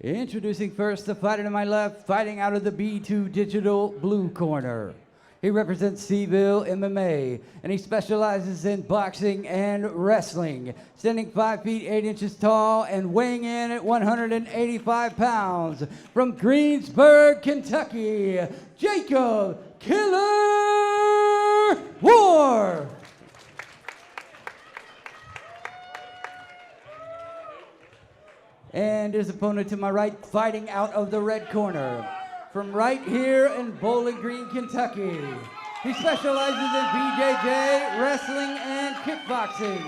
Introducing first the fighter to my left, fighting out of the B2 Digital blue corner. He represents Seville MMA, and he specializes in boxing and wrestling, standing 5 feet 8 inches tall and weighing in at 185 pounds. From Greensburg, Kentucky, Jacob Killer Warf. And his opponent to my right, fighting out of the red corner. From right here in Bowling Green, Kentucky. He specializes in BJJ, wrestling, and kickboxing.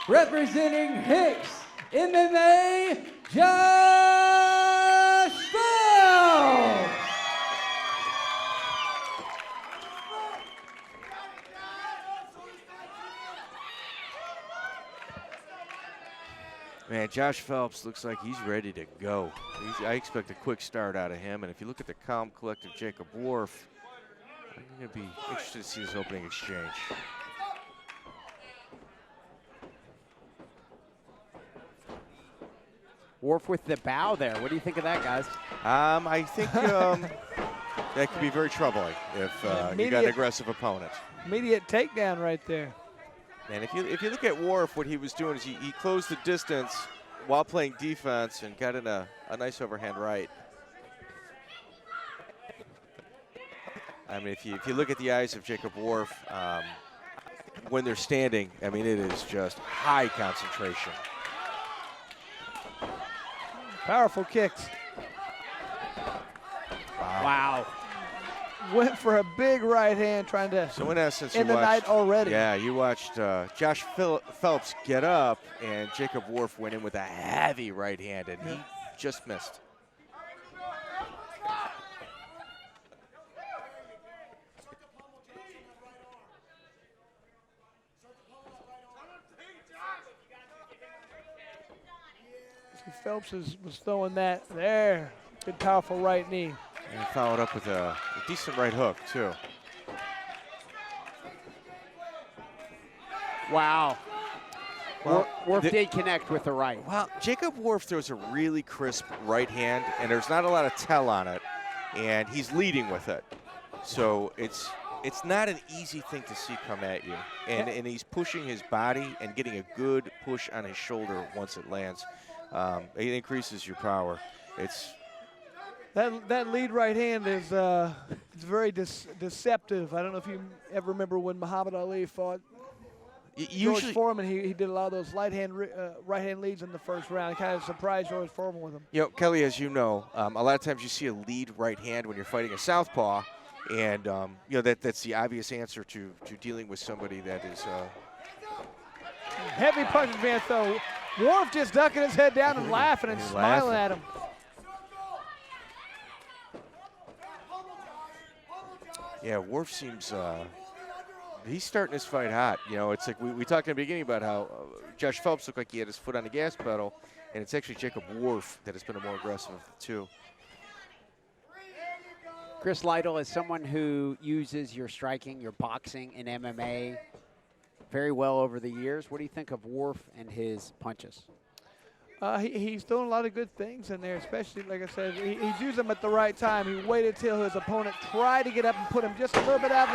Representing Hicks MMA, Josh Phelps. Man, Josh Phelps looks like he's ready to go. I expect a quick start out of him. And if you look at the calm, collected Jacob Warf, I'm going to be interested to see this opening exchange. Warf with the bow there. What do you think of that, guys? I think that could be very troubling if you got an aggressive opponent. Immediate takedown right there. And if you look at Warf, what he was doing is he closed the distance while playing defense and got in a nice overhand right. I mean, if you look at the eyes of Jacob Warf, when they're standing, I mean, it is just high concentration. Powerful kicks. Wow. Went for a big right hand, trying to So in essence, end the night already. Yeah, you watched Josh Phelps get up, and Jacob Warf went in with a heavy right hand, and he just missed. Phelps was throwing that there. Good, powerful right knee. And he followed up with a decent right hook, too. Wow. Well, Warf did connect with the right. Well, Jacob Warf throws a really crisp right hand, and there's not a lot of tell on it, and he's leading with it. So it's not an easy thing to see come at you. And he's pushing his body and getting a good push on his shoulder once it lands. It increases your power. That lead right hand is it's very deceptive. I don't know if you ever remember when Muhammad Ali fought George Foreman. He did a lot of those right hand leads in the first round. It kind of surprised George Foreman with them. You know, Kelly, as you know, a lot of times you see a lead right hand when you're fighting a southpaw, and you know that's the obvious answer to dealing with somebody that is. Heavy punches, man. So Warf just ducking his head down and laughing and smiling at him. Yeah, Warf seems he's starting his fight hot. You know, it's like we talked in the beginning about how Josh Phelps looked like he had his foot on the gas pedal, and it's actually Jacob Warf that has been a more aggressive of the two. Chris Lytle, as someone who uses your striking, your boxing, and MMA very well over the years, what do you think of Warf and his punches? He's doing a lot of good things in there, especially, like I said, he's using them at the right time. He waited till his opponent tried to get up and put him just a little bit out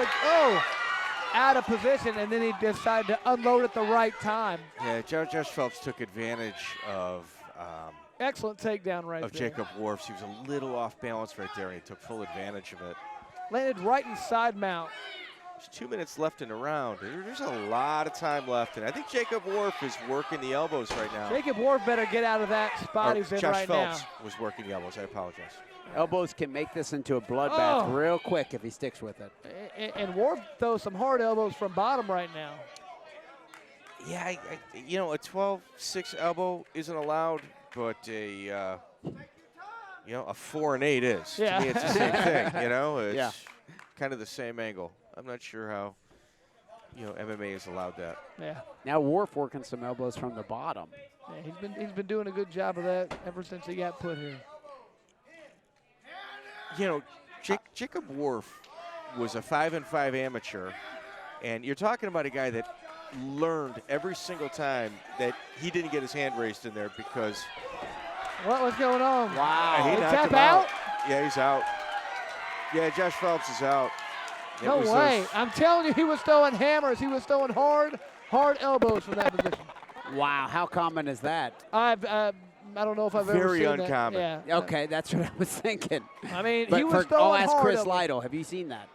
of position, and then he decided to unload at the right time. Yeah, Josh Phelps took advantage of excellent takedown right there. Jacob Warf. He was a little off balance right there, and he took full advantage of it. Landed right in side mount. There's 2 minutes left in the round. There's a lot of time left, and I think Jacob Warf is working the elbows right now. Jacob Warf better get out of that spot he's in right now. Josh Phelps was working the elbows. I apologize. Elbows can make this into a bloodbath real quick if he sticks with it. And Warf throws some hard elbows from bottom right now. Yeah, you know, a 12-6 elbow isn't allowed, but a 4 and 8 is. Yeah. To me, it's the same thing. You know, it's kind of the same angle. I'm not sure how, MMA has allowed that. Yeah. Now Warf working some elbows from the bottom. Yeah, he's been doing a good job of that ever since he got put here. You know, Jacob Warf was a 5-5 amateur, and you're talking about a guy that learned every single time that he didn't get his hand raised in there because What's going on? Wow. He Did knocked tap him out? Yeah, he's out. Yeah, Josh Phelps is out. It No was way. those- I'm telling you, he was throwing hammers. He was throwing hard elbows from that position. Wow, how common is that? I don't know if I've ever Very seen that. uncommon. Yeah. Okay, that's what I was thinking. I mean, But he was I'll throwing ask hard Chris elbows. Lytle. Have you seen that?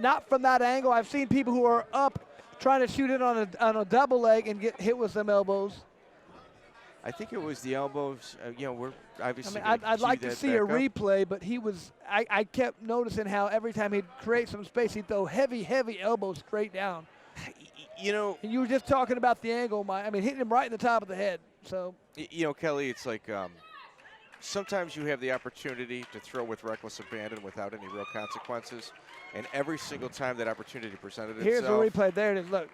Not from that angle. I've seen people who are up trying to shoot it on a double leg and get hit with some elbows. I think it was the elbows. We're I obviously. mean, gonna I'd cue like to that see a back up. replay, but he was. I kept noticing how every time he'd create some space, he'd throw heavy elbows straight down. You know, And you were just talking about the angle, hitting him right in the top of the head. So Kelly, it's like sometimes you have the opportunity to throw with reckless abandon without any real consequences, and every single time that opportunity presented here's itself. a replay. There it is. Look,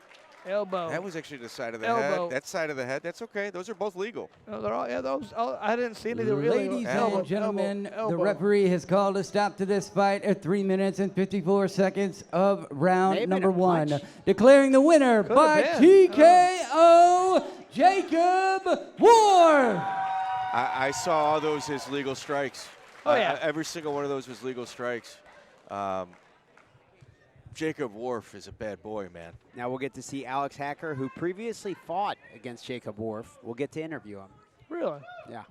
elbow. That was actually the side of the Elbow. head. That side of the head, that's okay. Those are both legal. No, they're all. Yeah, those. I didn't see any. They were really Ladies elbow, and gentlemen, elbow, the elbow. referee has called a stop to this fight at 3 minutes and 54 seconds of round Maybe number not 1. much. Declaring the winner Could've by been. TKO, Jacob Warf. I saw all those as legal strikes. Oh, yeah. Every single one of those was legal strikes. Jacob Warf is a bad boy, man. Now we'll get to see Alex Hacker, who previously fought against Jacob Warf. We'll get to interview him. Really? Yeah.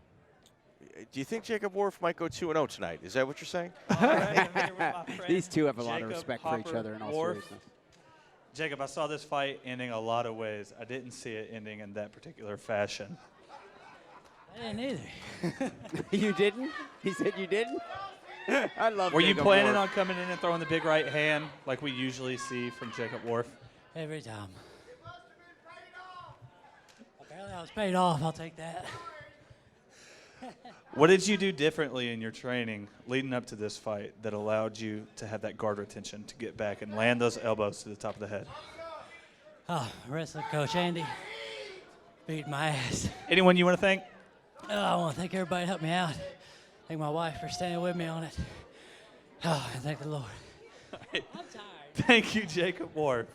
Do you think Jacob Warf might go 2-0 tonight? Is that what you're saying? All right, I'm here with my friend, These two have a lot of Jacob respect for each Hopper other in all Warf. seriousness. Jacob, I saw this fight ending a lot of ways. I didn't see it ending in that particular fashion. I didn't either. You didn't? He said you didn't? I love Were you Jacob planning Warf. on coming in and throwing the big right hand like we usually see from Jacob Warf? Every time. Apparently I was paid off. I'll take that. What did you do differently in your training leading up to this fight that allowed you to have that guard retention to get back and land those elbows to the top of the head? Oh, wrestling coach Andy beat my ass. Anyone you want to thank? I want to thank everybody who helped me out. Thank my wife for staying with me on it. Oh, and thank the Lord. I'm tired. Thank you, Jacob Warf.